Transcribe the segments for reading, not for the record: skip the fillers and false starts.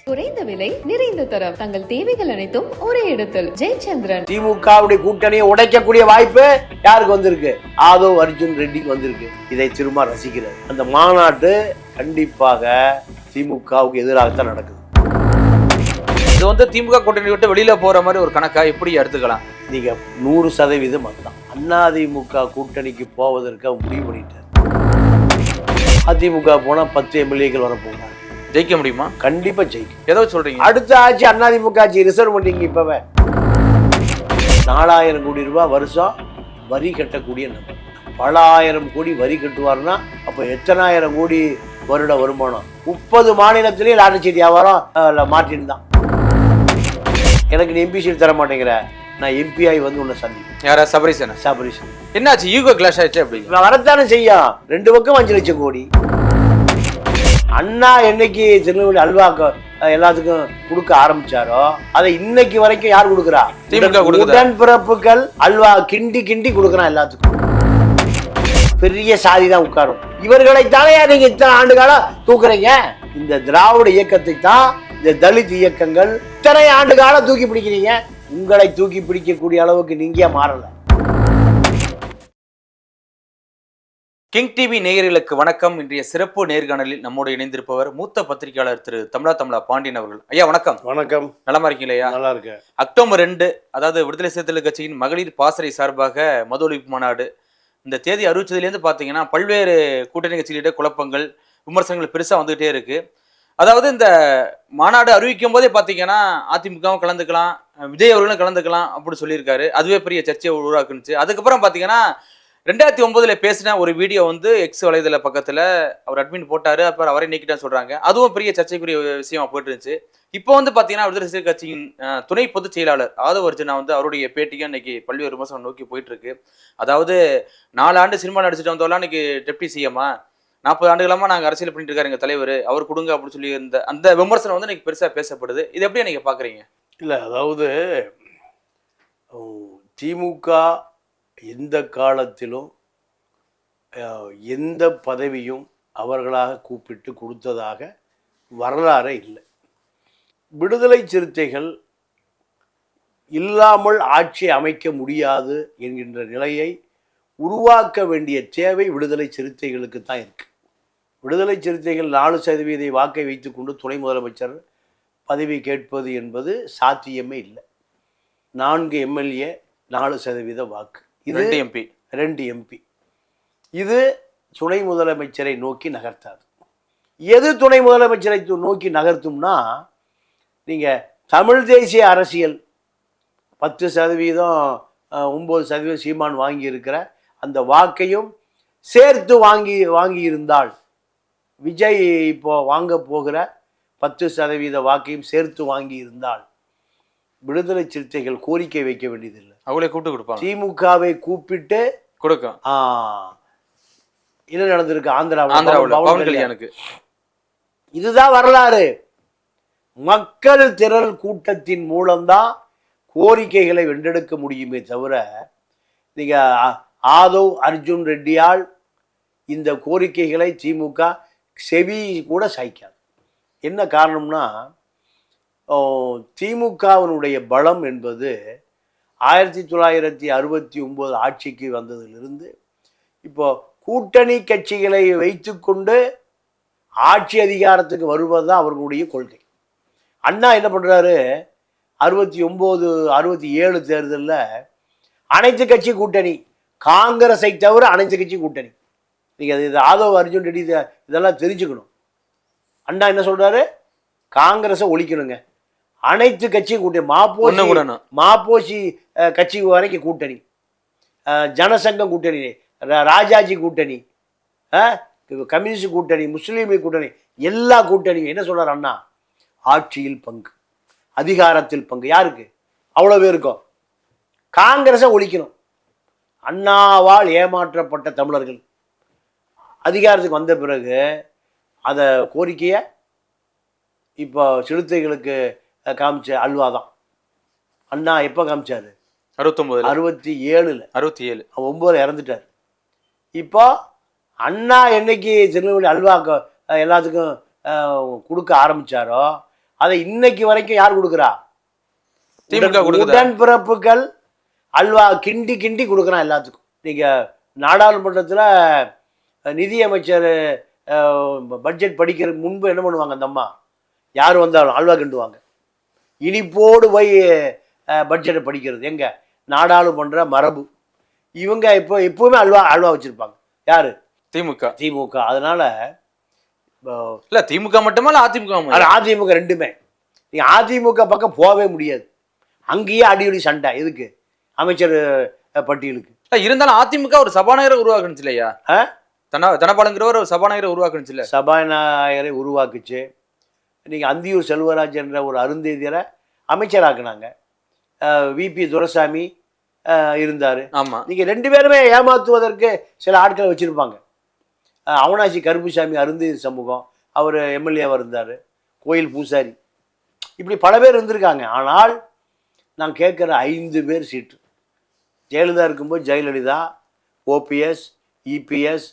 குறைந்த விலை நிறைந்த தரம் தங்கள் தேவைகள் அனைத்தும் ஒரே இடத்தில். ஜெயச்சந்திரன். திமுகவுடைய கூட்டணியை உடைக்கக்கூடிய வாய்ப்பு யாருக்கு வந்திருக்கு? ஆதவ் அர்ஜுன் ரெட்டிக்கு வந்திருக்கு. இதை திரும்ப ரசிக்கிறார். அந்த மாநாட்டு கண்டிப்பாக திமுகவுக்கு எதிராகத்தான் நடக்குது. இது வந்து திமுக கூட்டணி விட்டு வெளியில போற மாதிரி ஒரு கணக்கா எப்படி எடுத்துக்கலாம்? நீங்க 100% அதுதான். அதிமுக கூட்டணிக்கு போவதற்கு அவர் முடிவு பண்ணிட்டார். அதிமுக போனா 10 எம்எல்ஏக்கள் வர போகிறார். ஜெயிக்க முடியுமா? கண்டிப்பா ஜெயிக்கும். ஏதோ சொல்றீங்க. அடுத்த ஆட்சி அதிமுக ஆட்சி ரிசர்வ் பண்ணிங்க. இப்பவே 4000 கோடி ரூபாய் வருஷம் வரி கட்டக்கூடிய நபர். பல ஆயிரம் கோடி வரி கட்டுவார்னா அப்ப எத்தனாயிரம் கோடி வருட வருமானம்? 30 மாநிலத்திலேயே லாட்டரி சீட் வியாபாரம் மாற்றிருந்தான். எனக்கு நீ எம்பி சீட் தர மாட்டேங்கிற, நான் எம்பிஐ வந்து உன்னை சந்திப்பேன். யாரா? சபரிசன். என்னாச்சு? ஈகோ கிளாஷ் ஆயிடுச்சு. அப்படி வரத்தானே செய்யும். 2 பக்கம் 5 லட்சம் கோடி. அண்ணா என்னைக்கு திருநெல்வேலி அல்வா எல்லாத்துக்கும் கொடுக்க ஆரம்பிச்சாரோ அதை இன்னைக்கு வரைக்கும் யார் கொடுக்குறா? உடன்பிறப்புகள் அல்வா கிண்டி கிண்டி கொடுக்குறான் எல்லாத்துக்கும். பெரிய சாதி தான் உட்காரும். இவர்களைத்தானே நீங்க இத்தனை ஆண்டு காலம் தூக்குறீங்க. இந்த திராவிட இயக்கத்தை தான் இந்த தலித் இயக்கங்கள் இத்தனை ஆண்டு காலம் தூக்கி பிடிக்கிறீங்க. உங்களை தூக்கி பிடிக்கக்கூடிய அளவுக்கு நீங்க மாறல. கிங் டிவி நேயர்களுக்கு வணக்கம். இன்றைய சிறப்பு நேர்காணலில் நம்மோடு இணைந்திருப்பவர் மூத்த பத்திரிகையாளர் திரு தமிழா பாண்டியன் அவர்கள். ஐயா வணக்கம். வணக்கம். நலமா இருக்கீங்களா? நல்லா இருக்கு. அக்டோபர் 2 அதாவது விடுதலை சிறுத்தைகள் கட்சியின் மகளிர் பாசறை சார்பாக மது ஒழிப்பு மாநாடு. இந்த தேதி அறிவிச்சதுலேருந்து பார்த்தீங்கன்னா பல்வேறு கூட்டணி கட்சிகளிடையே குழப்பங்கள், விமர்சனங்கள் பெருசாக வந்துகிட்டே இருக்கு. அதாவது இந்த மாநாடு அறிவிக்கும் போதே பார்த்தீங்கன்னா அதிமுகவும் கலந்துக்கலாம், விஜய் அவர்களும் கலந்துக்கலாம் அப்படின்னு சொல்லியிருக்காரு. அதுவே பெரிய சர்ச்சையை உருவாக்குனுச்சு. அதுக்கப்புறம் பார்த்தீங்கன்னா 2009 பேசின ஒரு வீடியோ வந்து எக்ஸ் வலைதள பக்கத்தில் அவர் அட்மின் போட்டாரு. அப்புறம் அவரை நீக்கிட்டான்னு சொல்றாங்க. அதுவும் பெரிய சர்ச்சைக்குரிய விஷயமா போயிட்டு இருந்துச்சு. இப்போ வந்து பார்த்தீங்கன்னா விடுதலை சிறுத்தைகள் கட்சியின் துணை பொதுச் செயலாளர் ஆதவ் அர்ஜுனா வந்து அவருடைய பேட்டியும் இன்னைக்கு பல்வேறு விமர்சனம் நோக்கி போயிட்டு இருக்கு. அதாவது 4 ஆண்டு சினிமா நடிச்சுட்டு வந்தோம்லாம் இன்னைக்கு டெப்டி சிஎம்மா, 40 ஆண்டுகளமா நாங்கள் அரசியல் பண்ணிட்டு இருக்காரு எங்க தலைவர், அவர் கொடுங்க அப்படின்னு சொல்லி இருந்த அந்த விமர்சனம் வந்து இன்னைக்கு பெருசாக பேசப்படுது. இது எப்படி நீங்க பாக்குறீங்க? இல்லை, அதாவது திமுக எந்த காலத்திலும் எந்த பதவியும் அவர்களாக கூப்பிட்டு கொடுத்ததாக வரலாறே இல்லை. விடுதலை சிறுத்தைகள் இல்லாமல் ஆட்சி அமைக்க முடியாது என்கின்ற நிலையை உருவாக்க வேண்டிய தேவை விடுதலை சிறுத்தைகளுக்கு தான் இருக்கு. விடுதலை சிறுத்தைகள் 4% வாக்கை வைத்துக்கொண்டு துணை முதலமைச்சர் பதவி கேட்பது என்பது சாத்தியமே இல்லை. 4 எம்எல்ஏ 4% வாக்கு, இது 2 எம்பி. இது துணை முதலமைச்சரை நோக்கி நகர்த்தாது. எது துணை முதலமைச்சரை நோக்கி நகர்த்தும்னா, நீங்கள் தமிழ் தேசிய அரசியல் 10%, 9% சீமான் வாங்கி இருக்கிற அந்த வாக்கையும் சேர்த்து வாங்கி இருந்தால், விஜய் இப்போ வாங்க போகிற 10% வாக்கையும் சேர்த்து வாங்கி இருந்தால் விடுதலை சிறுத்தைகள் கோரிக்கை வைக்க வேண்டியதில்லை. அவங்களே கூப்பிட்டு கொடுப்பாங்க. திமுகவை கூப்பிட்டு கொடுக்கும். என்ன நடந்திருக்கு ஆந்திராவில்? இதுதான் வரலாறு. மக்கள் திரள் கூட்டத்தின் மூலம்தான் கோரிக்கைகளை வென்றெடுக்க முடியுமே தவிர, நீங்க ஆதவ் அர்ஜுன் ரெட்டியால் இந்த கோரிக்கைகளை திமுக செவி கூட சாய்க்காது. என்ன காரணம்னா, திமுகவினுடைய பலம் என்பது 1969 ஆட்சிக்கு வந்ததிலிருந்து இப்போ கூட்டணி கட்சிகளை வைத்துக்கொண்டு ஆட்சி அதிகாரத்துக்கு வருவதுதான் அவர்களுடைய கொள்கை. அண்ணா என்ன பண்றாரு? 69, 67 தேர்தலில் அனைத்து கட்சி கூட்டணி, காங்கிரஸை தவிர அனைத்து கட்சி கூட்டணி. நீங்க இது ஆதவ் அர்ஜுன் ரெட்டி இதெல்லாம் தெரிஞ்சுக்கணும். அண்ணா என்ன சொல்றாரு? காங்கிரஸை ஒழிக்கணுங்க, அனைத்து கட்சி கூட்டணி, மாப்போசி கட்சி வரைக்கும் கூட்டணி, ஜனசங்கம் கூட்டணி, ராஜாஜி கூட்டணி, கம்யூனிஸ்ட் கூட்டணி, முஸ்லீம் கூட்டணி, எல்லா கூட்டணியும் என்ன சொல்றாரு அண்ணா? ஆட்சியில் பங்கு, அதிகாரத்தில் பங்கு. யாருக்கு? அவ்வளோ பேருக்கும். காங்கிரஸை ஒழிக்கணும். அண்ணாவால் ஏமாற்றப்பட்ட தமிழர்கள் அதிகாரத்துக்கு வந்த பிறகு அதை கோரிக்கையை இப்போ சிறுத்தைகளுக்கு காமிச்ச அல்வா தான். அண்ணா எப்போ காமிச்சாரு? 67. 9 இறந்துட்டார். இப்போ அண்ணா என்னைக்கு திருநெல்வேலி அல்வா எல்லாத்துக்கும் கொடுக்க ஆரம்பிச்சாரோ அதை இன்னைக்கு வரைக்கும் யார் கொடுக்குறா? திமுக கொடுக்குதா? உடன்பிறப்புகள் அல்வா கிண்டி கிண்டி கொடுக்குறான் எல்லாத்துக்கும். நீங்கள் நாடாளுமன்றத்தில் நிதியமைச்சர் பட்ஜெட் படிக்கிறதுக்கு முன்பு என்ன பண்ணுவாங்க? அந்த அம்மா யார் வந்தாலும் அல்வா கிண்டுவாங்க. இனிப்போடு போய் பட்ஜெட்டை படிக்கிறது எங்க நாடாளுமன்ற மரபு. இவங்க எப்பவுமே அல்வா வச்சிருப்பாங்க. யாரு? திமுக. அதனால இல்ல திமுக மட்டுமா இல்ல அதிமுக? அதிமுக ரெண்டுமே. நீங்க அதிமுக பக்கம் போகவே முடியாது. அங்கேயே அடிக்கடி சண்டை. எதுக்கு? அமைச்சர் பட்டியலுக்கு. இருந்தாலும் அதிமுக ஒரு சபாநாயகரை உருவாக்குச்சு இல்லையா? தனபாலங்கிறவர் ஒரு சபாநாயகரை உருவாக்குச்சு இல்ல? சபாநாயகரை உருவாக்குச்சு. நீங்க அந்தியூர் செல்வராஜ் என்ற ஒரு அருந்ததியரை அமைச்சராக்குனாங்க. விபி துரைசாமி இருந்தார். ஆமாம். நீங்கள் ரெண்டு பேருமே ஏமாற்றுவதற்கு சில ஆட்களை வச்சுருப்பாங்க. அவனாசி கருப்புசாமி அருந்ததி சமூகம், அவர் எம்எல்ஏவாக இருந்தார். கோயில் பூசாரி, இப்படி பல பேர் இருந்திருக்காங்க. ஆனால் நான் கேட்குற 5 பேர் சீட்டு. ஜெயலலிதா இருக்கும்போது ஜெயலலிதா, ஓபிஎஸ், இபிஎஸ்,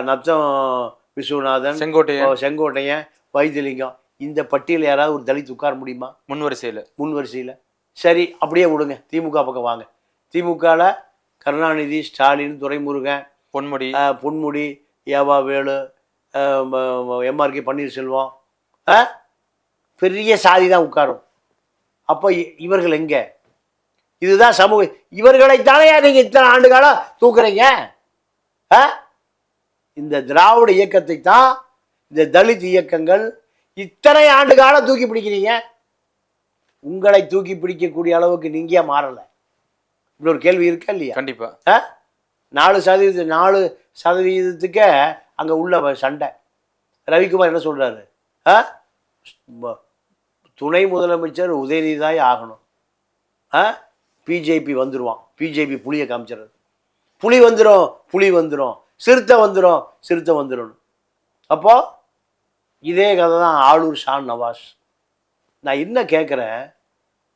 நத்தம் விஸ்வநாதன், செங்கோட்டையன், வைத்தியலிங்கம், இந்த பட்டியல் யாராவது ஒரு தலித் உட்கார முடியுமா? முன்வரிசையில். சரி, அப்படியே விடுங்க. திமுக பக்கம் வாங்க. திமுகவில் கருணாநிதி, ஸ்டாலின், துரைமுருகன், பொன்முடி, ஏவா வேலு, எம்ஆர்கே பன்னீர்செல்வம், பெரிய சாதி தான் உட்காரும். அப்போ இவர்கள் எங்கே? இதுதான் சமூக. இவர்களைத்தானே நீங்கள் இத்தனை ஆண்டு காலம் தூக்குறீங்க. இந்த திராவிட இயக்கத்தை தான் இந்த தலித் இயக்கங்கள் இத்தனை ஆண்டு காலம் தூக்கி பிடிக்கிறீங்க. உங்களை தூக்கி பிடிக்கக்கூடிய அளவுக்கு நீங்க மாறலை. இப்படி ஒரு கேள்வி இருக்கா இல்லையா? கண்டிப்பா. 4% அங்க உள்ள சண்டை. ரவிக்குமார் என்ன சொல்றாரு? துணை முதலமைச்சர் உதயநிதிதாய் ஆகணும். பிஜேபி வந்துடுவான். பிஜேபி புலியை காமிச்சிடுறது. புலி வந்துடும், சிறுத்தை வந்துடும். அப்போ இதே கதை தான் ஆளூர் ஷான் நவாஸ். நான் என்ன கேட்குறேன்,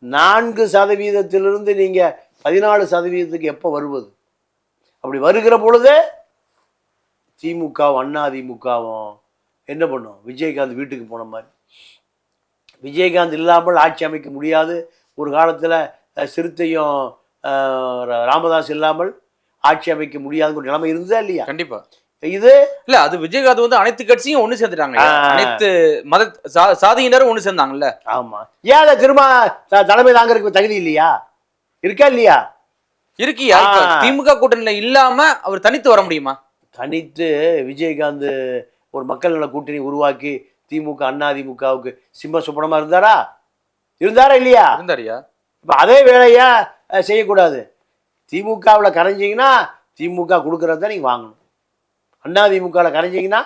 4% நீங்கள் 14% எப்போ வருவது? அப்படி வருகிற பொழுது திமுகவும் அதிமுகவும் என்ன பண்ணும்? விஜயகாந்த் வீட்டுக்கு போன மாதிரி. விஜயகாந்த் இல்லாமல் ஆட்சி அமைக்க முடியாது. ஒரு காலத்தில் சிறுத்தையும் ராமதாஸ் இல்லாமல் ஆட்சி அமைக்க முடியாதுங்கிற நிலைமை இருந்ததா இல்லையா? கண்டிப்பா. இது இல்ல, அது விஜயகாந்த் வந்து அனைத்து கட்சியும் ஒண்ணு சேர்ந்துட்டாங்க. அனைத்து மத சாதியினரும் ஒண்ணு சேர்ந்தாங்கல்ல. ஆமா. ஏன் அதை திரும்ப தலைமை தாங்கிறதுக்கு தகுதி இல்லையா? இருக்கா இல்லையா? இருக்கியா? திமுக கூட்டணியில இல்லாம அவர் தனித்து வர முடியுமா? தனித்து விஜயகாந்த் ஒரு மக்கள் நல கூட்டணி உருவாக்கி திமுக அதிமுகவுக்கு சிம்ம சுப்பனமா இருந்தாரா இல்லையா? இருந்தாரியா? இப்ப அதே வேலையா செய்யக்கூடாது. திமுகவில் கரைஞ்சிங்கன்னா திமுக கொடுக்கறத நீங்க வாங்கணும். அதிமுகவில் கரைஞ்சிங்கன்னா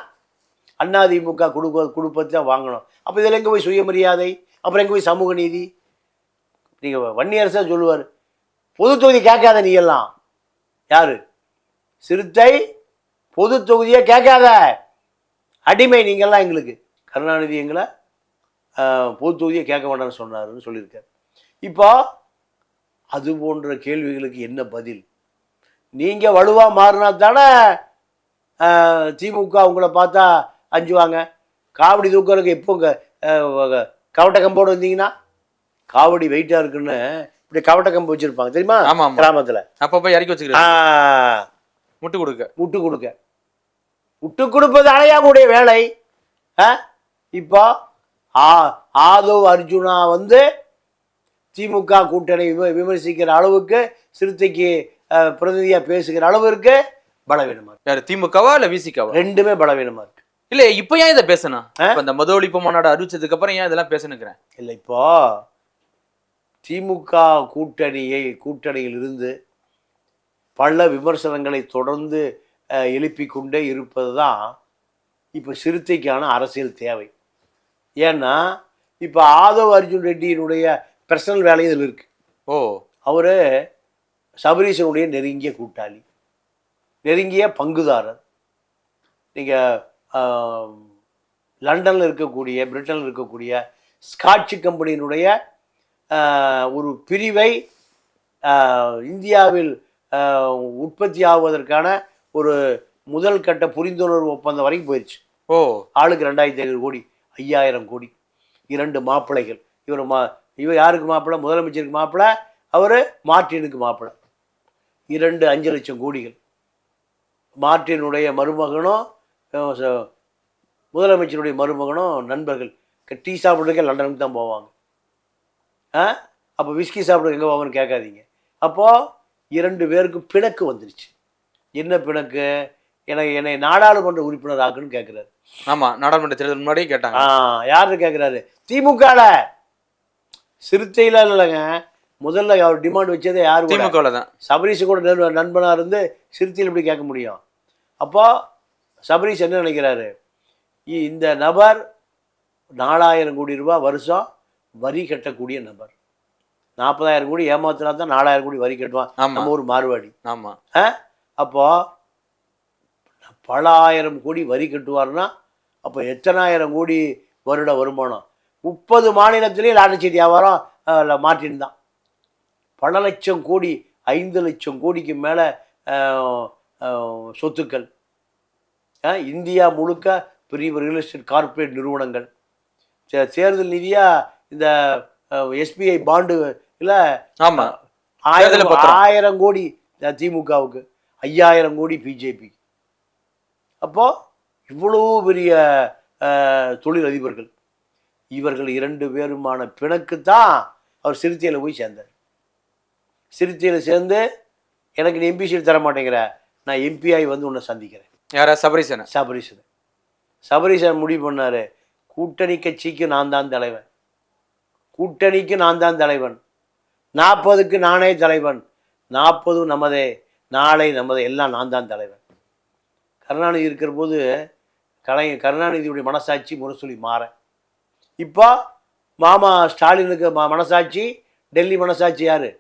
அதிமுக கொடுப்பதை வாங்கணும். அப்போ இதில் எங்கே போய் சுயமரியாதை? அப்புறம் எங்கே போய் சமூக நீதி? நீங்கள் வன்னியரசா சொல்லுவார், பொது தொகுதி கேட்காத நீ எல்லாம். யாரு? சிறுத்தை பொது தொகுதியை கேட்காத அடிமை நீங்கள்லாம் எங்களுக்கு. கருணாநிதி எங்களை பொது தொகுதியை கேட்க வேண்டாம்னு சொன்னாருன்னு சொல்லியிருக்காரு. இப்போ அது போன்ற கேள்விகளுக்கு என்ன பதில்? நீங்கள் வலுவாக மாறினா தானே திமுக உங்களை பார்த்தா அஞ்சுவாங்க. காவடி தூக்கிறதுக்கு எப்போ கவட்ட கம்போடு வந்தீங்கன்னா, காவடி வெயிட்டாக இருக்குன்னு இப்படி கவட்ட கம்பு வச்சுருப்பாங்க தெரியுமா? கிராமத்தில் அப்போ போய் இறக்கி வச்சுக்கிறேன். முட்டு கொடுப்பது அணையாவுடைய வேலை. இப்போ ஆதவ் அர்ஜுனா வந்து திமுக கூட்டணி விமர்சிக்கிற அளவுக்கு, சிறுத்தைக்கு பிரதிநிதியாக பேசுகிற அளவுக்கு பலவீனமா இருக்கு. யாரு? திமுகவா இல்ல விசிகாவா? ரெண்டுமே பலவீனமா இருக்கு. இல்ல இப்ப ஏன் இதை பேசணும்? இந்த மது ஒழிப்பு மாநாடு அறிவிச்சதுக்கு அப்புறம் ஏன் இதெல்லாம் பேசணுங்கிறேன். இல்ல, இப்போ திமுக கூட்டணியில் இருந்து பல விமர்சனங்களை தொடர்ந்து எழுப்பி கொண்டே இருப்பது தான் இப்போ சிறுத்தைக்கான அரசியல் தேவை. ஏன்னா இப்போ ஆதவ் அர்ஜுன் ரெட்டியினுடைய பர்சனல் வேலை இதில் இருக்கு. அவரு சபரீசனுடைய நெருங்கிய கூட்டாளி, நெருங்கிய பங்குதாரர். நீங்கள் லண்டனில் இருக்கக்கூடிய, பிரிட்டனில் இருக்கக்கூடிய ஸ்காட்சி கம்பெனியினுடைய ஒரு பிரிவை இந்தியாவில் உற்பத்தி ஆகுவதற்கான ஒரு முதல் கட்ட புரிந்துணர்வு ஒப்பந்தம் வரைக்கும் போயிடுச்சு. ஆளுக்கு 2500 கோடி 5000 கோடி. 2 மாப்பிள்ளைகள். இவர் யாருக்கு மாப்பிள்ளை? முதலமைச்சருக்கு மாப்பிள்ளை, அவர் மார்ட்டினுக்கு மாப்பிள்ளை. 2 5 லட்சம் கோடிகள். மார்ட்டினுடைய மருமகனும் முதலமைச்சருடைய மருமகனும் நண்பர்கள். டீ சாப்பிட்றதுக்கே லண்டனுக்கு தான் போவாங்க. அப்போ விஸ்கி சாப்பிட்றது எங்கே போவாங்கன்னு கேட்காதீங்க. அப்போது 2 பேருக்கும் பிணக்கு வந்துருச்சு. என்ன பிணக்கு? என்னை நாடாளுமன்ற உறுப்பினர் ஆக்குன்னு கேட்குறாரு. ஆமாம், நாடாளுமன்ற தேர்தல் முன்னாடியே கேட்டாங்க. யாரு கேட்குறாரு? திமுகவில். சிறுத்தையில் இல்லைங்க, முதல்ல அவர் டிமாண்ட் வச்சதே யாரு? திமுகவில் தான். சபரீஷ் கூட நண்பனாக இருந்து சிறுத்தையில் எப்படி கேட்க முடியும்? அப்போ சபரீஷ் என்ன நினைக்கிறாரு? இந்த நபர் 4000 கோடி ரூபாய் வருஷம் வரி கட்டக்கூடிய நபர். 40,000 கோடி ஏமாத்தினா தான் 4000 கோடி வரி கட்டுவான் நம்ம ஒரு மார்வாடி. ஆமாம். அப்போ பல 1000 கோடி வரி கட்டுவார்னா அப்போ எத்தனாயிரம் கோடி வருட வருமானம்? 30 மாநிலத்திலேயே லாட்டரி சீட்டு வியாபாரம் மார்ட்டின் தான். பல லட்சம் கோடி, 5 லட்சம் கோடிக்கு மேலே சொத்துக்கள். இந்தியா முழுக்க பெரிய ரியல் எஸ்டேட் கார்ப்பரேட் நிறுவனங்கள். தேர்தல் நிதியாக இந்த எஸ்பிஐ பாண்டு இல்லை, 1000 கோடி திமுகவுக்கு, 5000 கோடி பிஜேபி. அப்போது இவ்வளோ பெரிய தொழிலதிபர்கள். இவர்கள் 2 பேருமான பிணக்கு தான் அவர் சிறுத்தையில் போய் சேர்ந்தார். சிறுத்தையில் சேர்ந்து எனக்கு நீ எம்பி சீட் தர மாட்டேங்கிற, நான் எம்பிஐ வந்து உன்னை சந்திக்கிறேன். யாரா? சபரீசன். சபரீசன் முடிவு பண்ணார், கூட்டணி கட்சிக்கு நான் தான் தலைவன், கூட்டணிக்கு நான் தான் தலைவன், 40க்கு நானே தலைவன், 40 நமதே, நாளை நமதே, எல்லாம் நான் தான் தலைவன். கருணாநிதி இருக்கிற போது கருணாநிதியுடைய மனசாட்சி முரசொலி மாற. இப்போ மாமா ஸ்டாலினுக்கு மனசாட்சி, டெல்லி மனசாட்சி யார்?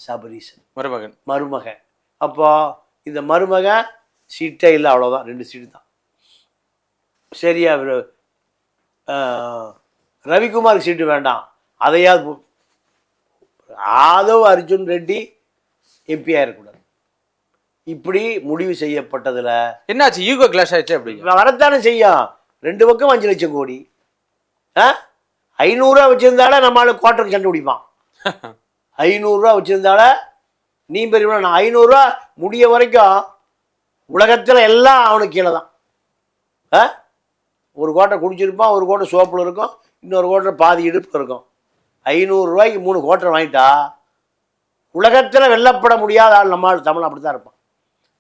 சபரீசன் மருமகன். அப்போ இந்த மருமகன் சீட்டே இல்லை, அவ்வளோதான், 2 சீட்டு தான். சரியா? ரவிக்குமாருக்கு சீட்டு வேண்டாம், அதையாவது ஆதவ் அர்ஜுன் ரெட்டி எம்பியாக இருக்கக்கூடாது. இப்படி முடிவு செய்யப்பட்டதில் என்னாச்சு? ஈகோ கிளாஷ் ஆயிடுச்சு. அப்படி வரத்தானே செய்யும். 2 பக்கம் 5 லட்சம் கோடி. 500 ரூபா வச்சுருந்தால நம்மளால குவார்ட்டருக்கு சண்டை பிடிப்பான். 500 ரூபா வச்சுருந்தால நீ பெரிய, நான் 500 ரூபா முடிய வரைக்கும் உலகத்தில் எல்லாம் அவனுக்கு கீழே தான். ஒரு கோட்டை குடிச்சிருப்பான், ஒரு கோட்டை சோப்பில் இருக்கும், இன்னொரு கோட்டை பாதி இடுப்பு இருக்கும். 500 ரூபாய்க்கு 3 கோட்டை வாங்கிட்டா உலகத்தில் வெல்லப்பட முடியாத ஆள் நம்ம தமிழ் அப்படி தான் இருப்பான்.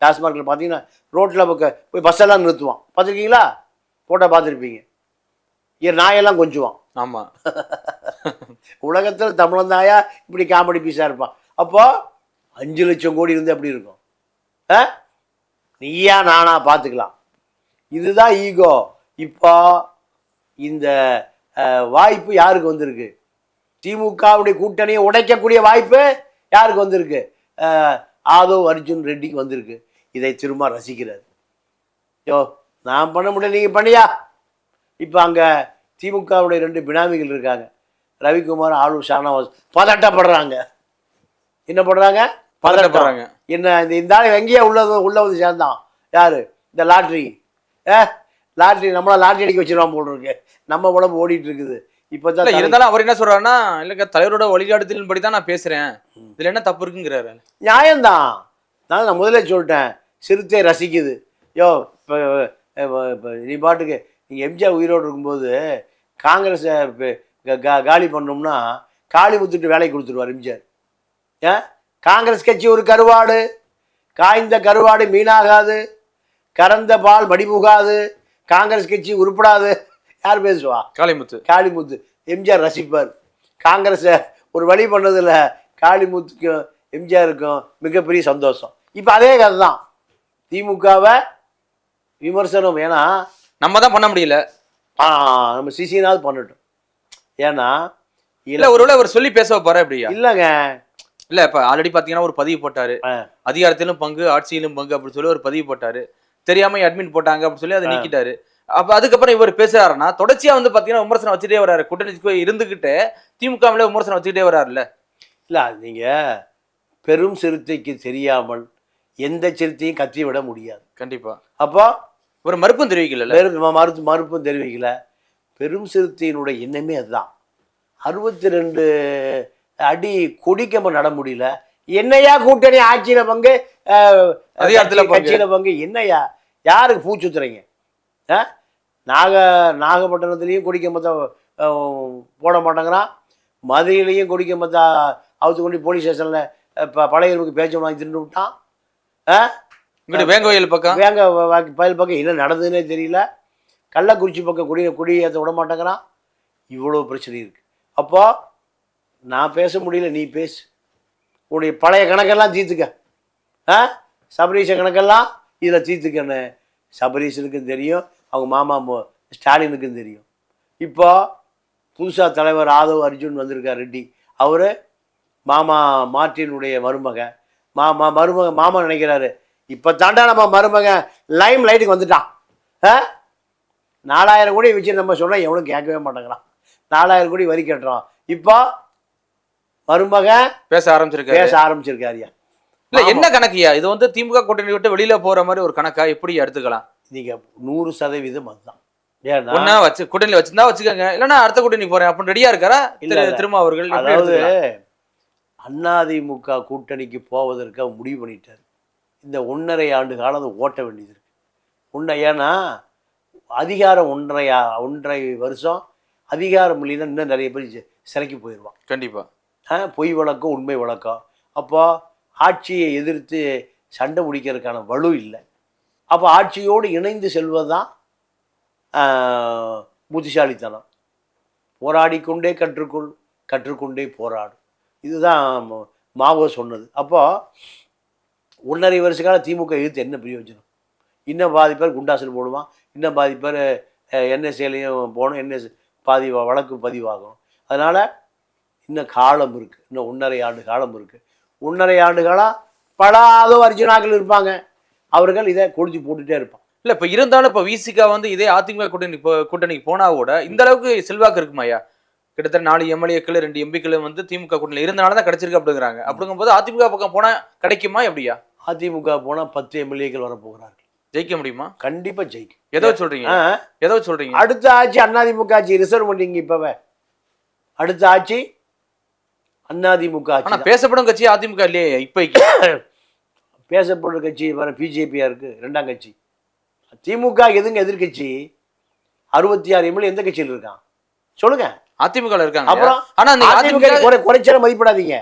டாஸ்மார்க்கில் பார்த்தீங்கன்னா ரோட்டில் போய் பஸ்ஸெல்லாம் நிறுத்துவான், பார்த்துருக்கீங்களா? போட்டோ பார்த்துருப்பீங்க. நாயெல்லாம் கொஞ்சுவான். ஆமாம். உலகத்தில் தமிழந்தாயா இப்படி காமெடி பீஸாக இருப்பான். அப்போது 5 லட்சம் கோடி இருந்து எப்படி இருக்கும்? நீயா நானா பார்த்துக்கலாம். இதுதான் ஈகோ. இப்போ இந்த வாய்ப்பு யாருக்கு வந்திருக்கு? திமுகவுடைய கூட்டணியை உடைக்கக்கூடிய வாய்ப்பு யாருக்கு வந்திருக்கு? ஆதவ் அர்ஜுன் ரெட்டிக்கு வந்திருக்கு. இதை திரும்ப ரசிக்கிறார். நான் பண்ண முடியல, நீங்கள் பண்ணியா? இப்போ அங்கே திமுகவுடைய 2 பினாமிகள் இருக்காங்க, ரவிக்குமார், ஆளூர் ஷானவாஸ். பதட்டப்படுறாங்க. என்ன பண்ணுறாங்க? பதட்டப்படுறாங்க. என்ன இந்த ஆள் எங்கேயா உள்ள வந்து சேர்ந்தான்? யார்? இந்த லாட்ரி நம்மளா லாட்ரி அடிக்க வச்சிருவான் போல் இருக்கு. நம்ம உடம்பு ஓடிட்டு இருக்குது. இப்போ தான் இருந்தாலும் அவர் என்ன சொல்றாருன்னா, இல்லைங்க தலைவரோட வழிகாட்டுதலின் படி தான் நான் பேசுகிறேன், இதில் என்ன தப்பு இருக்குங்கிறாரு. நியாயம்தான். நான் முதலே சொல்லிட்டேன், சிறுத்தை ரசிக்குது. இப்போ நீ பாட்டுக்கு நீங்கள் எம்ஜிஆர் உயிரோடு இருக்கும்போது காங்கிரஸை காலி பண்ணோம்னா காளிமுத்துட்டு வேலைக்கு கொடுத்துருவார் எம்ஜிஆர். காங்கிரஸ் கட்சி ஒரு கருவாடு, காய்ந்த கருவாடு மீனாகாது, கறந்த பால் மடிபுகாது, காங்கிரஸ் கட்சி உருப்படாது. யார் பேசுவா? காளிமுத்து. எம்ஜிஆர் ரசிப்பார். காங்கிரஸை ஒரு வழி பண்ணதில் காளிமுத்துக்கும் எம்ஜிஆருக்கும் மிகப்பெரிய சந்தோஷம். இப்போ அதே கதை தான். திமுகவை விமர்சனம், ஏன்னா நம்ம தான் பண்ண முடியல, நம்ம சிசினாவது பண்ணட்டும். ஏன்னா இல்லை ஒருவேளை அவர் சொல்லி பேச போற அப்படியா? இல்லைங்க, இல்லை இப்போ ஆல்ரெடி பார்த்தீங்கன்னா ஒரு பதிவு போட்டாரு, அதிகாரத்திலும் பங்கு ஆட்சியிலும் பங்கு அப்படின்னு சொல்லி ஒரு பதிவு போட்டாரு. தெரியாம அட்மின் போட்டாங்க அப்படின்னு சொல்லி அதை நீக்கிட்டாரு. அப்ப அதுக்கப்புறம் இவர் பேசுறாருன்னா தொடர்ச்சியா வந்து பாத்தீங்கன்னா விமர்சனம் வச்சுட்டே வர்றாரு. கூட்டணிக்கு இருந்துகிட்டு திமுகவில விமர்சனம் வச்சுக்கிட்டே வர்றாருல்ல. இல்ல நீங்க பெரும் சிறுத்தைக்கு தெரியாமல் எந்த சிறுத்தையும் கத்தி விட முடியாது. கண்டிப்பா. அப்போ ஒரு மறுப்பும் தெரிவிக்கல, மறுப்பும் தெரிவிக்கல. பெரும் சிறுத்தையினுடைய எண்ணமே அதுதான். 62 அடி கொடிக்கம்ப நட முடியல. என்னையா கூட்டணி ஆட்சியில பங்கு, கட்சியில பங்கு, என்னையா யாருக்கு பூச்சுத்துறீங்க? நாகப்பட்டினத்துலேயும் கொடிக்கம்பத்தை போட மாட்டேங்கிறான், மதுரையிலையும் கொடிக்கம்பத்தை அவுத்து கொண்டு போலீஸ் ஸ்டேஷனில் பழையருக்கு பேச்சு வாங்கி தின்னு விட்டான். வேங்க வயல் பக்கம் வயல் பக்கம் என்ன நடந்ததுன்னே தெரியல. கள்ளக்குறிச்சி பக்கம் கொடியேற்ற விட மாட்டேங்கிறான். இவ்வளோ பிரச்சனை இருக்குது. அப்போ நான் பேச முடியல, நீ பேசு. உன்னுடைய பழைய கணக்கெல்லாம் தீர்த்துக்க. சபரீஷ கணக்கெல்லாம் இதில் தீர்த்துக்கன்னு சபரீஷனுக்கும் தெரியும், அவங்க மாமா ஸ்டாலினுக்கும் தெரியும். இப்போ புதுசாக தலைவர் ஆதவ் அர்ஜுன் வந்திருக்கார் ரெட்டி. அவர் மாமா மார்ட்டினுடைய மருமக. மாமா நினைக்கிறாரு இப்போ தாண்டா நம்ம மருமக லைம் லைட்டுக்கு வந்துட்டான். 4000 கோடி வச்சு நம்ம சொன்னால் எவனும் கேட்கவே மாட்டேங்கிறான். 4000 கோடி வரி கட்டுறோம். இப்போ மருமக பேச ஆரம்பிச்சிருக்காருயா. இல்ல என்ன கணக்குயா இது? வந்து திமுக கூட்டணி விட்டு வெளியில போற மாதிரி ஒரு கணக்கா எப்படி எடுத்துக்கலாம்? நீங்க 100% அதுதான். ஒன்னா வச்சு கூட்டணியில வச்சிருந்தா வச்சுக்கோங்க, இல்லைன்னா அடுத்த கூட்டணி போறேன் அப்படின்னு ரெடியா இருக்காரா திரும்ப அவர்கள்? அதாவது அதிமுக கூட்டணிக்கு போவதற்கு அவர் முடிவு பண்ணிட்டார். இந்த 1.5 ஆண்டு காலம் அதை ஓட்ட வேண்டியது இருக்கு. ஏன்னா அதிகாரம் 1.5 வருஷம் அதிகாரம் இல்லைன்னா இன்னும் நிறைய பேர் சிறைக்கு போயிடுவான். கண்டிப்பா. பொய் வழக்கம் உண்மை வழக்கம். அப்போ ஆட்சியை எதிர்த்து சண்டை பிடிக்கிறதுக்கான வலு இல்லை. அப்போ ஆட்சியோடு இணைந்து செல்வது தான் புத்திசாலித்தனம். போராடிக்கொண்டே கற்றுக்கொண்டே போராடும். இதுதான் மாவோ சொன்னது. அப்போ 1.5 வருஷ காலம் திமுக எதிர்த்து என்ன பிரயோஜனம்? இன்னும் பாதி பேர் குண்டாசில் போடுவான், இன்னும் பாதி பேர் என்எஸ்ஏலையும் போகணும், பாதி வழக்கு பதிவாகும். அதனால் இன்னும் காலம் இருக்குது, இன்னும் 1.5 ஆண்டு காலம் இருக்குது. 1.5 ஆண்டு காலம் படாதோ அர்ஜுனாக்கள் இருப்பாங்க, அவர்கள் இதை கொளுத்தி போட்டுகிட்டே இருப்பான். இல்லை இப்போ இருந்தாலும் இப்போ விசிகா வந்து இதே அதிமுக கூட்டணிக்கு போனால் கூட இந்த அளவுக்கு செல்வாக்கு இருக்குமாயா? கிட்டத்தட்ட 4 எம்எல்ஏக்கள் 2 எம்பிக்கள் வந்து திமுக கூட்டணியில் இருந்தனால தான் கிடைச்சிருக்கு அப்படிங்கிறாங்க. அப்படிங்கும்போது அதிமுக பக்கம் போனால் கிடைக்குமா எப்படியா? அதிமுக போனால் 10 எம்எல்ஏக்கள் வரப்போகிறார்கள். ஜெயிக்க முடியுமா? கண்டிப்பாக ஜெயிக்கும். ஏதோ சொல்றீங்க அடுத்த ஆட்சி அதிமுக ஆட்சி. ரிசர்வ் பண்ணிங்க. இப்பவே அடுத்த ஆட்சி அதிமுக ஆட்சி. பேசப்படும் கட்சி அதிமுக இல்லையே இப்ப. பேசப்படும் கட்சி வர பிஜேபியா இருக்கு, 2ஆம் கட்சி. திமுக எதுங்க எதிர்கட்சி? 66 எம்எல்ஏ எந்த கட்சியில் இருக்கான் சொல்லுங்க? அதிமுக இருக்காங்க. அப்புறம் குறைச்சல மதிப்பிடாதீங்க.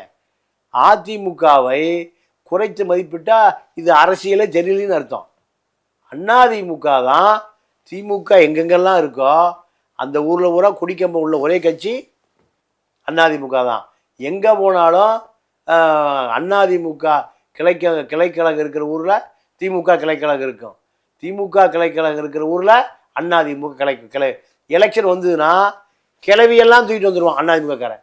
அதிமுகவை குறைத்து மதிப்பிட்டா இது அரசியலே ஜெனிலின்னு அர்த்தம். அதிமுக தான் திமுக எங்கெங்கெல்லாம் இருக்கோ அந்த ஊரில் பூரா குடிக்கம்ப உள்ள ஒரே கட்சி அதிமுக தான். எங்கே போனாலும் அதிமுக கிளைக்கழகம் இருக்கிற ஊரில் திமுக கிளைக்கழகம் இருக்கும், திமுக கிளைக்கழகம் இருக்கிற ஊரில் அதிமுக கிளை. எலெக்ஷன் வந்ததுன்னா கிளவியெல்லாம் தூக்கிட்டு வந்துடுவான் அதிமுகக்காரன்.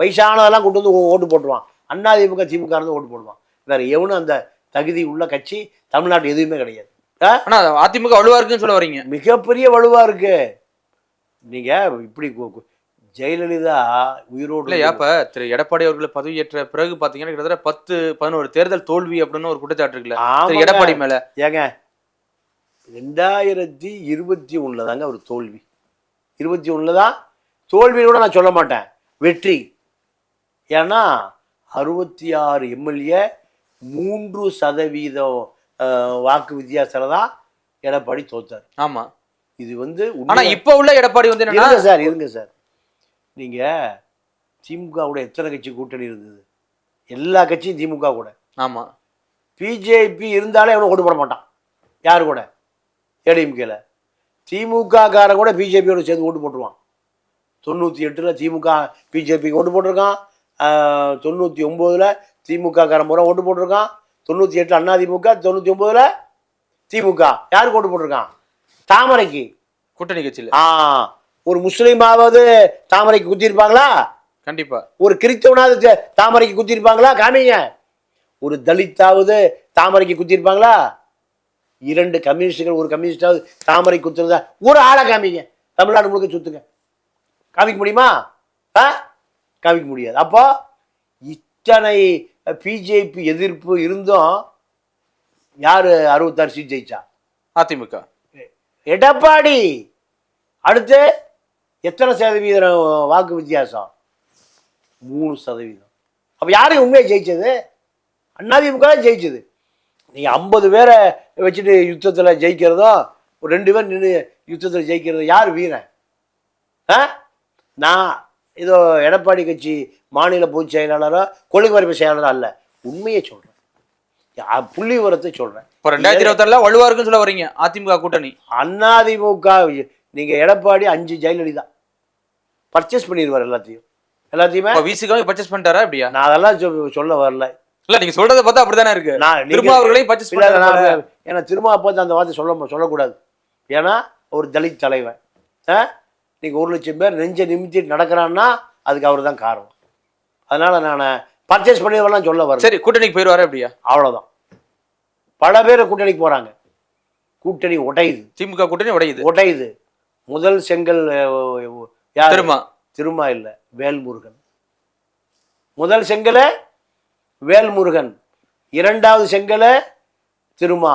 வயசானதெல்லாம் கொண்டு வந்து ஓட்டு போட்டுருவான். அதிமுக திமுக இருந்து ஓட்டு போடுவான். வேற எவனும் அந்த தகுதி உள்ள கட்சி தமிழ்நாட்டு எதுவுமே கிடையாது. ஆனால் அதிமுக வலுவா இருக்குன்னு சொல்ல வரீங்க? மிகப்பெரிய வலுவா இருக்கு. நீங்க இப்படி ஜெயலலிதா உயிரோடு இல்லையா? இப்ப திரு எடப்பாடி அவர்களை பதவியேற்ற பிறகு பாத்தீங்கன்னா கிட்டத்தட்ட 10-11 தேர்தல் தோல்வி அப்படின்னு ஒரு குற்றச்சாட்டு இருக்குல்ல எடப்பாடி மேல. ஏங்க 2021 தாங்க ஒரு தோல்வி. 21 தான் தோல்வின்னு கூட நான் சொல்ல மாட்டேன், வெற்றி. ஏன்னா 66 எம்எல்ஏ 3% வாக்கு வித்தியாசத்துல தான் எடப்பாடி தோத்தார். ஆமா, இது வந்து இப்ப உள்ள எடப்பாடி வந்து இருங்க சார், நீங்க திமுக கூட எத்தனை கட்சி கூட்டணி இருந்தது? எல்லா கட்சியும் திமுக கூட. ஆமா, பிஜேபி இருந்தாலே அவனை ஓட்டு போட மாட்டான். யாரு கூட? ஏடிஎம்கேல. திமுக காரன் கூட பிஜேபியோட சேர்ந்து ஓட்டு போட்டுருவான். 98 திமுக பிஜேபிக்கு ஓட்டு போட்டிருக்கான். 99 திமுக காரன் பூரா ஓட்டு போட்டிருக்கான். 98 அதிமுக, 99 திமுக. யாருக்கு ஓட்டு போட்டிருக்கான்? தாமரைக்கு, கூட்டணி கட்சியில். ஒரு முஸ்லீமாவது தாமரைக்கு குத்திருப்பாங்களா? கண்டிப்பா. ஒரு கிறிஸ்தவனாவது தாமரைக்கு குத்திருப்பாங்களா? காமிங்க. ஒரு தலித்தாவது தாமரைக்கு குத்திருப்பாங்களா? 2 கம்யூனிஸ்டுகள் ஒரு கம்யூனிஸ்டாவது தாமரை குத்துறதா ஒரு ஆளை காமிங்க. தமிழ்நாடு முழுக்க சுத்துங்க, காமிக்க முடியுமா? காமிக்க முடியாது. அப்போ இத்தனை பிஜேபி எதிர்ப்பு இருந்தும் யாரு 66 சீட் ஜெயிச்சா? அதிமுக. எடப்பாடி. அடுத்து எத்தனை சதவீதம் வாக்கு வித்தியாசம்? 3%. அப்போ யாருக்கு உண்மையை ஜெயிச்சது? அதிமுக தான் ஜெயிச்சது. நீங்கள் 50 பேரை வச்சுட்டு யுத்தத்தில் ஜெயிக்கிறதும், ஒரு 2 பேர் நின்று யுத்தத்தில் ஜெயிக்கிறதும் யார் வீரன்? நான் ஏதோ எடப்பாடி கட்சி மாநில பொதுச் செயலாளரோ கொள்கை பரப்பு செயலாளரோ அல்ல, உண்மையை சொல்கிறேன், புள்ளி விவரத்தை சொல்கிறேன். இப்போ 2026 வலுவா இருக்குன்னு சொல்ல வரீங்க அதிமுக கூட்டணி? அதிமுக நீங்கள் எடப்பாடி 5 ஜெயலலிதா பர்ச்சேஸ் பண்ணிடுவார் எல்லாத்தையுமே. விசிகாவை பர்ச்சேஸ் பண்ணிட்டாரா அப்படியா? நான் அதெல்லாம் சொல்ல வரல. இல்ல நீங்க சொல்றத பார்த்தா அப்படிதானே இருக்கு. திரும்ப அவர்களையும் பர்ச்சேஸ் பண்ணாரு. ஏன்னா திரும்ப பார்த்து அந்த வார்த்தை சொல்லக்கூடாது. ஏன்னா ஒரு தலித் தலைவன், நீங்கள் 1 லட்சம் பேர் நெஞ்சை நிமித்திட்டு நடக்கிறான்னா அதுக்கு அவர் தான் காரணம். அதனால நான் பர்ச்சேஸ் பண்ணிடுவேன் சொல்ல வரேன். சரி, கூட்டணிக்கு போயிடுவாரு அப்படியா? அவ்வளோதான். பல பேர் கூட்டணிக்கு போகிறாங்க, கூட்டணி உடையுது. திமுக கூட்டணி உடையுது. முதல் செங்கல் திருமா இல்லை, வேல்முருகன். முதல் செங்கலை வேல்முருகன், 2வது செங்கலை திருமா,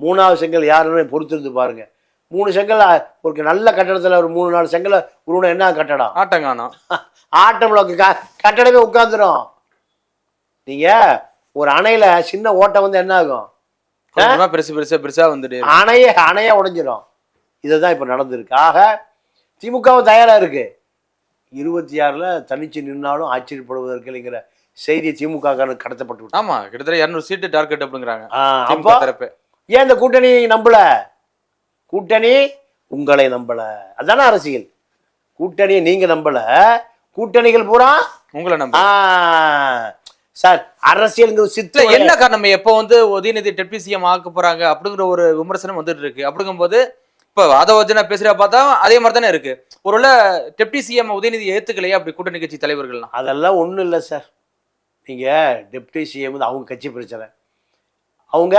3வது செங்கல் யாருன்னு பொறுத்திருந்து பாருங்க. 3 செங்கல் ஒரு நல்ல கட்டடத்தில் ஒரு 3-4 செங்கலை உருவம் என்ன கட்டடம்? ஆட்டங்கானம். ஆட்டம்ல கட்டடமே உட்காந்துரும். நீங்க ஒரு அணையில சின்ன ஓட்டம் வந்து என்ன ஆகும்? பெருசா வந்துட்டு அணைய உடைஞ்சிடும். இதுதான் இப்ப நடந்திருக்கு. ஆக திமுகவும் தயாரா இருக்கு. 26ல் தனிச்சு நின்னாலும் ஆச்சரியப்படுவதற்கு இல்லைங்கிற செய்தி திமுக கடத்தப்பட்டு. ஆமா, கிட்டத்தட்ட 200 சீட்டு டார்கெட் அப்படிங்கிறாங்க. ஏன் இந்த கூட்டணி நம்பல? கூட்டணி உங்களை நம்பல, அதான அரசியல். கூட்டணியை நீங்க நம்பல, கூட்டணிகள் பூரா உங்களை நம்ப. சார், அரசியல் சித்த என்ன காரணம்? எப்போ வந்து உதயநிதி டெப்டி சிஎம் ஆக்க போறாங்க அப்படிங்கிற ஒரு விமர்சனம் வந்துட்டு இருக்கு. அப்படிங்கும்போது இப்போ அதை வச்சு நான் பேசுறா பார்த்தா அதே மாதிரி தானே இருக்கு. ஒருவேளை டெப்டி சிஎம் உதயநிதி ஏத்துக்கலையா அப்படி கூட்டணி கட்சி தலைவர்கள்லாம்? அதெல்லாம் ஒன்றும் இல்லை சார். நீங்கள் டெப்டி சிஎம் அவங்க கட்சி பிரச்சனை, அவங்க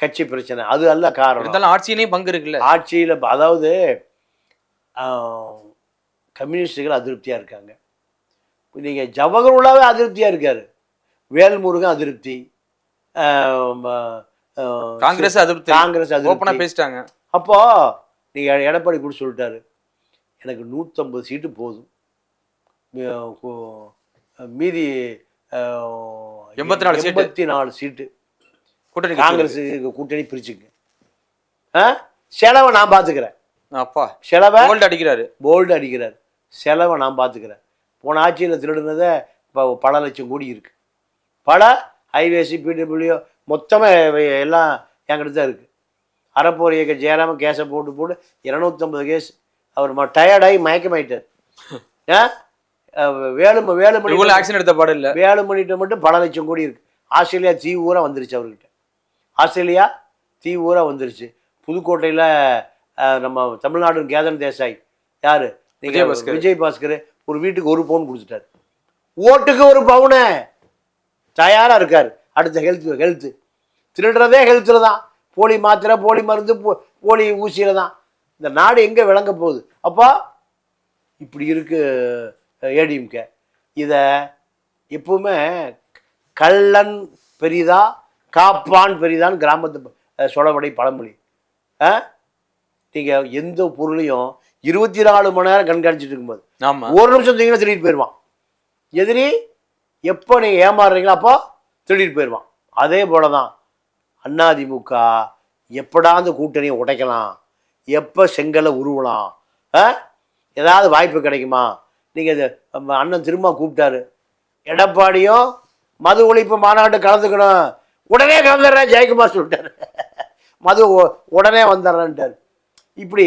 கட்சி பிரச்சனை, அது அல்ல காரணம். இருந்தாலும் ஆட்சியிலையும் பங்கு இருக்குல்ல. ஆட்சியில் அதாவது கம்யூனிஸ்டுகள் அதிருப்தியாக இருக்காங்க. நீங்கள் ஜவஹர்லாவே அதிருப்தியாக இருக்காரு, வேல்முருகன் அதிருப்தி, காங்கிரஸ் அதிருப்தி பேசிட்டாங்க. அப்போ நீங்கள் எடப்பாடி கூட சொல்லிட்டாரு, எனக்கு 150 சீட்டு போதும், மீதி 84 சீட்டு கூட்டணி காங்கிரஸ் கூட்டணி பிரிச்சுங்க, செலவை நான் பார்த்துக்கிறேன். அப்பா செலவை போல்டு அடிக்கிறார். செலவை நான் பார்த்துக்கிறேன். போன ஆட்சியில் திருடுனதை இப்போ பல லட்சம் கோடி இருக்கு. பல ஹைவேஸு பிடபிள்யூ மொத்தமாக எல்லாம் என்கிட்ட தான் இருக்குது. அறப்போர் இயக்க ஜெயராமன் கேஸை போட்டு 250 கேஸ். அவர் டயர்டாகி மயக்கமாயிட்டார். வேலுமணி ஆக்ஷன் எடுத்த பாடம் இல்லை. வேலுமணிகிட்ட மட்டும் பல லட்சம் கோடி இருக்குது. ஆஸ்திரேலியா தீவு ஊரா வந்துருச்சு அவர்கிட்ட. ஆஸ்திரேலியா தீவு ஊரா வந்துருச்சு. புதுக்கோட்டையில் நம்ம தமிழ்நாடு கேதன் தேசாய் யார், விஜய் பாஸ்கர், ஒரு வீட்டுக்கு 1 பவுன் கொடுத்துட்டார். ஓட்டுக்கு 1 பவுனு தயாராக இருக்கார். அடுத்த ஹெல்த்து திருடுறதே ஹெல்த்தில் தான். போலி மாத்திரை, போலி மருந்து, போலி ஊசியில் தான் இந்த நாடு எங்கே விளங்க போகுது. அப்போ இப்படி இருக்கு ஏடிஎம்கே. இதை எப்பவுமே கள்ளன் பெரிதா காப்பான் பெரிதான்னு கிராமத்து சொலவடை பழமொழி. நீங்கள் எந்த பொருளையும் 24 மணி நேரம் கண்காணிச்சுட்டு இருக்கும்போது 1 நிமிஷம் தீங்கன்னா திருடிட்டு போயிடுவான். எதிரி எப்போ நீங்கள் ஏமாறுறீங்களோ அப்போ திருடிட்டு போயிடுவான். அதே போல தான் அதிமுக எப்படா அந்த கூட்டணியை உடைக்கலாம், எப்போ செங்கலை உருவலாம், ஏதாவது வாய்ப்பு கிடைக்குமா? நீங்கள் இது அண்ணன் திரும்ப கூப்பிட்டாரு, எடப்பாடியும் மது ஒழிப்பு மாநாட்டு கலந்துக்கணும், உடனே கலந்துடுறேன் ஜெயக்குமார் சொல்லிட்டாரு. மது உடனே வந்துடுறேன்ட்டார். இப்படி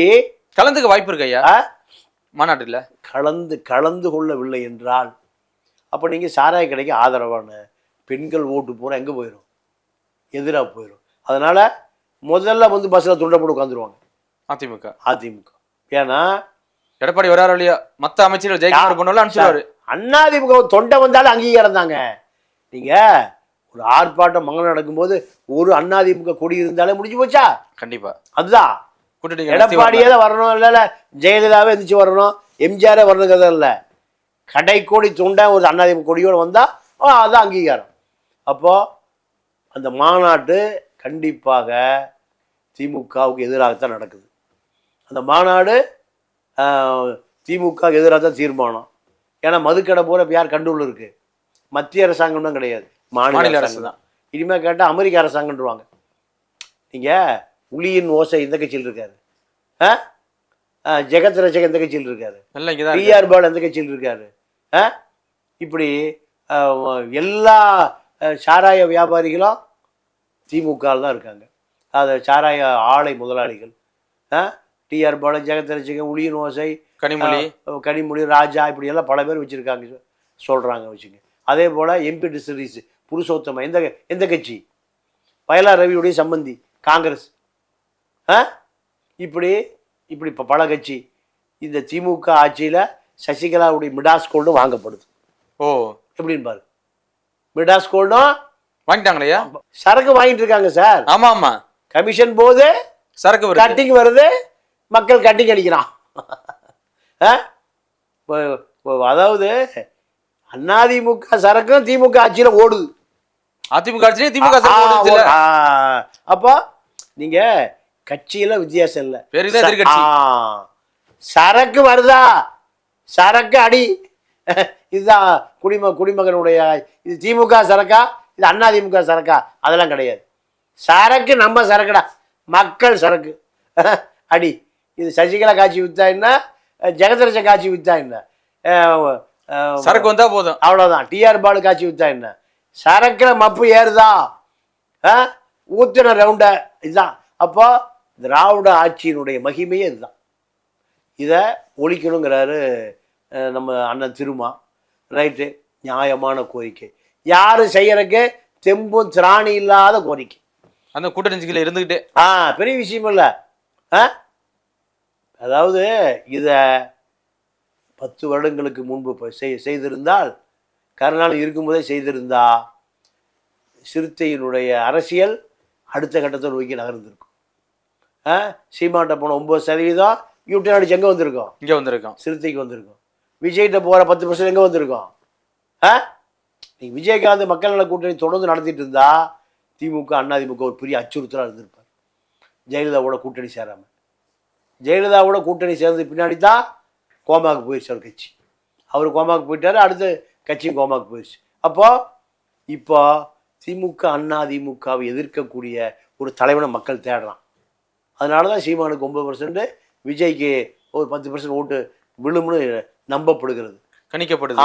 கலந்துக்க வாய்ப்பு இருக்கு ஐயா மாநாட்டில். கலந்து கொள்ளவில்லை என்றால் அப்போ நீங்கள் சாராய கடைக்கு ஆதரவான பெண்கள் ஓட்டு பூரா எங்கே போயிடும்? எதிராக போயிடும். அதனால் முதல்ல வந்து பஸ்ஸில் துண்டை போட்டு உட்காந்துருவாங்க அதிமுக. ஏன்னா எடப்பாடி வராரு இல்லையா, மற்ற அமைச்சர்கள் ஜெயக்குமார் பண்ணாலும் அனுப்பிச்சுடுவாரு. அதிமுக தொண்டை வந்தாலும் அங்கீகாரம் தாங்க. நீங்கள் ஒரு ஆர்ப்பாட்டம் மங்கலம் நடக்கும்போது ஒரு அதிமுக கொடி இருந்தாலே முடிஞ்சு போச்சா? கண்டிப்பா. அதுதான் எடப்பாடியே தான் வரணும், இல்லை ஜெயலலிதாவே எந்திரிச்சு வரணும், எம்ஜிஆரே வரணுங்கிறத இல்லை. கடைக்கோடி தொண்டை ஒரு அதிமுக கொடியோடு வந்தால் அதுதான் அங்கீகாரம். அப்போது அந்த மாநாட்டு கண்டிப்பாக திமுகவுக்கு எதிராகத்தான் நடக்குது. அந்த மாநாடு திமுக எதிராக தான் தீர்மானம். ஏன்னா மதுக்கடை பூரா இப்போ யார் கண்ட்ரோல் இருக்கு? மத்திய அரசாங்கம் தான் கிடையாது, மாநில அரசு தான். இனிமேல் கேட்டால் அமெரிக்க அரசாங்கன்றுவாங்க. நீங்கள் உளியின் ஓசை எந்த கட்சியில் இருக்காரு? ஜெகத் ரட்சகன் எந்த கட்சியில் இருக்காரு? டிஆர் பால் எந்த கட்சியில் இருக்காரு? இப்படி எல்லா சாராய வியாபாரிகளும் திமுகவில் தான் இருக்காங்க. அது சாராய ஆலை முதலாளிகள். டிஆர் பால், ஜெகத் ரட்சகன், உளியின் ஓசை, கனிமொழி, ராஜா, இப்படி எல்லாம் பல பேர் வச்சுருக்காங்க சொல்கிறாங்க வச்சுங்க. அதே போல் எம்பி டிஸ்ட்ரிக்ஸ் புருஷோத்தம எந்த கட்சி? வயலார் ரவியுடைய சம்பந்தி காங்கிரஸ். இப்படி இப்போ பல கட்சி. இந்த திமுக ஆட்சியில் சசிகலாவுடைய மிடாஸ் கோல்டும் வாங்கப்படுது. ஓ, எப்படின்னு பாரு. மிடாஸ் கோல்டும் வாங்கிட்டாங்களையா? சரக்கு வாங்கிட்டு இருக்காங்க சார். ஆமா ஆமா, கமிஷன் போது சரக்கு கட்டிங் வருது, மக்கள் கட்டிங் அடிக்கிறான். அதாவது அதிமுக சரக்கும் திமுக ஆட்சியில ஓடுது. அதிமுக ஆட்சியில திமுக அப்போ நீங்க கட்சியில வித்தியாசம் இல்லை, சரக்கு வருதா, சரக்கு அடி. இதுதான் குடிமகனுடைய. இது திமுக சரக்கா, இது அதிமுக சரக்கா? அதெல்லாம் கிடையாது. சரக்கு நம்ம சரக்குடா, மக்கள் சரக்கு அடி. இது சசிகலா காட்சி வித்தா என்ன, ஜெகதரட்ச காட்சி வித்தா என்ன, சரக்கு வந்தா போதும், அவ்வளவுதான். டிஆர் பாலு காட்சி வித்தா என்ன, சரக்குல மப்பு ஏறுதா, ஊத்துன ரவுண்ட. இதுதான். அப்போ திராவிட ஆட்சியினுடைய மகிமையே இதுதான். இதை ஒழிக்கணுங்கிறாரு நம்ம அண்ணன் திருமா. ரைட்டு, நியாயமான கோரிக்கை. யாரும் செய்யறதுக்கு தெம்பும் திராணி இல்லாத கோரிக்கை. அந்த கூட்டணிகளை இருந்துகிட்டே பெரிய விஷயம் இல்லை. அதாவது இதை 10 வருடங்களுக்கு முன்பு செய்திருந்தால், கருணாநிதி இருக்கும்போதே செய்திருந்தா, சிறுத்தையினுடைய அரசியல் அடுத்த கட்டத்தை நோக்கி நகர்ந்திருக்கும். சீமான்ட்ட போன 9% யூடிஎன் அடிச்சு எங்கே வந்திருக்கோம்? இங்கே வந்திருக்கோம். சிறுத்தைக்கு வந்திருக்கோம். விஜய்கிட்ட போகிற 10% எங்கே வந்திருக்கோம்? நீங்கள் விஜயகாந்த் மக்கள் நல கூட்டணி தொடர்ந்து நடத்திட்டு இருந்தா திமுக அதிமுக ஒரு பெரிய அச்சுறுத்தலாக இருந்திருப்பார். ஜெயலலிதாவோட கூட்டணி சேராமல், ஜெயலலிதாவோட கூட்டணி சேர்ந்தது பின்னாடி தான் கோமாவுக்கு போயிடுச்சு அவர் கட்சி. அவர் கோமாவுக்கு போயிட்டாரு, அடுத்த கட்சியும் கோமாவுக்கு போயிடுச்சு. இப்போ திமுக அதிமுகவை எதிர்க்கக்கூடிய ஒரு தலைவனை மக்கள் தேடுறான். அதனால தான் சீமானுக்கு 9%, விஜய்க்கு ஒரு 10% ஓட்டு விழும்னு நம்பப்படுகிறது, கணிக்கப்படுது.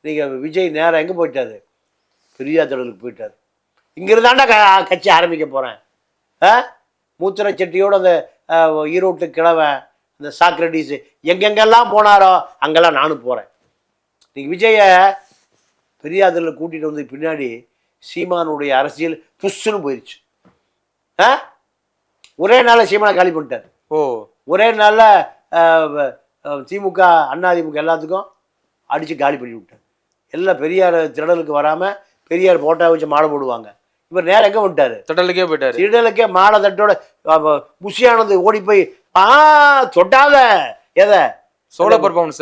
நீங்கள் விஜய் நேரம் எங்கே போயிட்டாரு? பெரியார் திடலுக்கு போயிட்டார். இங்கிருந்தாண்டா கட்சி ஆரம்பிக்க போகிறேன். மூத்திர சட்டியோடு அந்த ஈரோட்டு கிழவன், அந்த சாக்ரட்டிஸ் எங்கெங்கெல்லாம் போனாரோ அங்கெல்லாம் நானும் போகிறேன். நீங்கள் விஜயை பெரியார் திடலில் கூட்டிகிட்டு வந்து பின்னாடி சீமானுடைய அரசியல் புஷ்ஷுன்னு போயிடுச்சு. ஒரே நாளில் சீமானை காலி பண்ணிட்டார். ஒரே நாளில் திமுக அதிமுக எல்லாத்துக்கும் அடித்து காலி பண்ணி விட்டார். எல்லாம் பெரியார் திடலுக்கு வராமல் பெரியார் போட்டா வச்சு மாலை போடுவாங்க. இவர் நேரம் எங்கே வந்துட்டார்? திடலுக்கே போயிட்டார். திடலுக்கே மாலை தட்டோட புஷியானது ஓடி போய் தொட்டாத எதை சோலோ பர்ஃபார்மன்ஸ்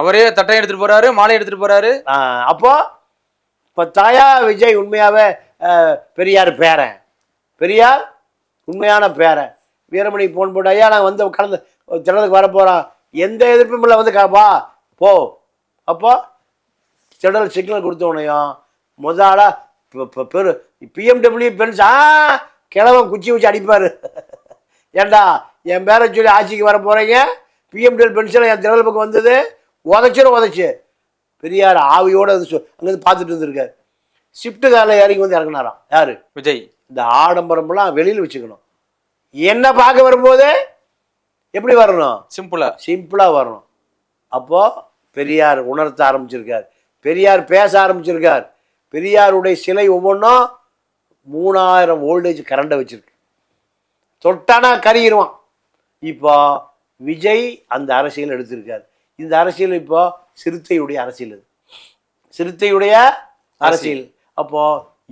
அவரே தட்டை எடுத்துட்டு போறாரு, மாலை எடுத்துட்டு போறாரு. அப்போ இப்போ தாயா விஜய் உண்மையாவே பெரியார் பேரன், பெரியார் உண்மையான பேரன். வீரமணி போன் போட்டு, ஐயா நான் வந்து கலந்து திடலுக்கு வர போகிறோம், எந்த எதிர்ப்பும் இல்லை, வந்து வா போ. அப்போ திடல் சிக்னல் கொடுத்தோனையும் முதலா பெரு பிஎம்டபிள்யூ பென்ஸ் கிழவன் குச்சி வச்சு அடிப்பார். ஏண்டா என் பேரை சொல்லி ஆட்சிக்கு வர போகிறீங்க, பிஎம்டபிள்யூ பென்ஷன் என் திடல் பக்கம் வந்தது, உதச்சு பெரியார் ஆவியோடு அங்கேருந்து பார்த்துட்டு இருந்திருக்காரு. ஷிஃப்ட்டு காரில் இறங்கி வந்து இறங்கினாராம். யார்? விஜய். இந்த ஆடம்பரம்லாம் வெளியில் வச்சுக்கணும். என்ன பார்க்க வரும்போது எப்படி வரணும்? சிம்பிளாக வரணும். அப்போது பெரியார் உணர்த்த ஆரம்பிச்சிருக்கார், பெரியார் பேச ஆரம்பிச்சிருக்கார். பெரியாருடைய சிலை ஒவ்வொன்றும் 3000 வோல்டேஜ் கரண்டை வச்சிருக்கு, தொட்டானா கருகிடுவான். இப்போ விஜய் அந்த அரசியல் எடுத்திருக்கார். இந்த அரசியல் இப்போ சிறுத்தையுடைய அரசியல், இது சிறுத்தையுடைய அரசியல். அப்போ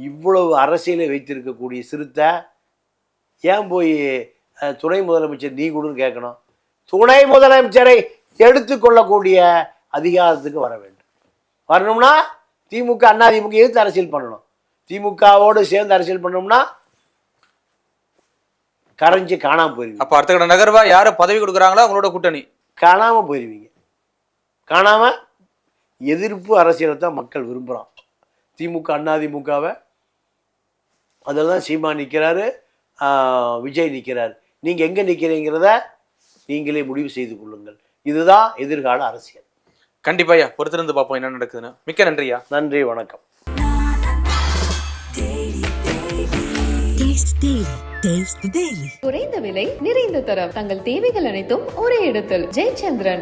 இவ்வளவு அரசியலை வைத்திருக்கக்கூடிய சிறுத்தை ஏன் போய் துணை முதலமைச்சர் நீ கொடுன்னு கேட்கணும்? துணை முதலமைச்சரை எடுத்துக்கொள்ளக்கூடிய அதிகாரத்துக்கு வர வேண்டும். வரணும்னா திமுக அதிமுக எதிர்த்து அரசியல் பண்ணணும். திமுகவோடு சேர்ந்து அரசியல் பண்ணோம்னா கரைஞ்சி காணாமல் போயிருக்கு. அப்போ அடுத்த கட்ட நகர்வா யாரை பதவி கொடுக்குறாங்களோ அவங்களோட கூட்டணி காணாமல் போயிடுவீங்க. காணாமல் எதிர்ப்பு அரசியலை தான் மக்கள் விரும்புகிறான். திமுக அதிமுகவை அதில் தான் சீமான் நிற்கிறாரு, விஜய் நிற்கிறாரு. நீங்கள் எங்கே நிற்கிறீங்கிறத நீங்களே முடிவு செய்து கொள்ளுங்கள். இதுதான் எதிர்கால அரசியல். கண்டிப்பாயா பொறுத்திருந்து பார்ப்போம் என்ன நடக்குதுன்னு. மிக்க நன்றியா. நன்றி, வணக்கம். குறைந்த விலை நிறைந்த தரம் தங்கள் தேவைகள் அனைத்தும் ஒரே இடத்தில். ஜெயச்சந்திரன்.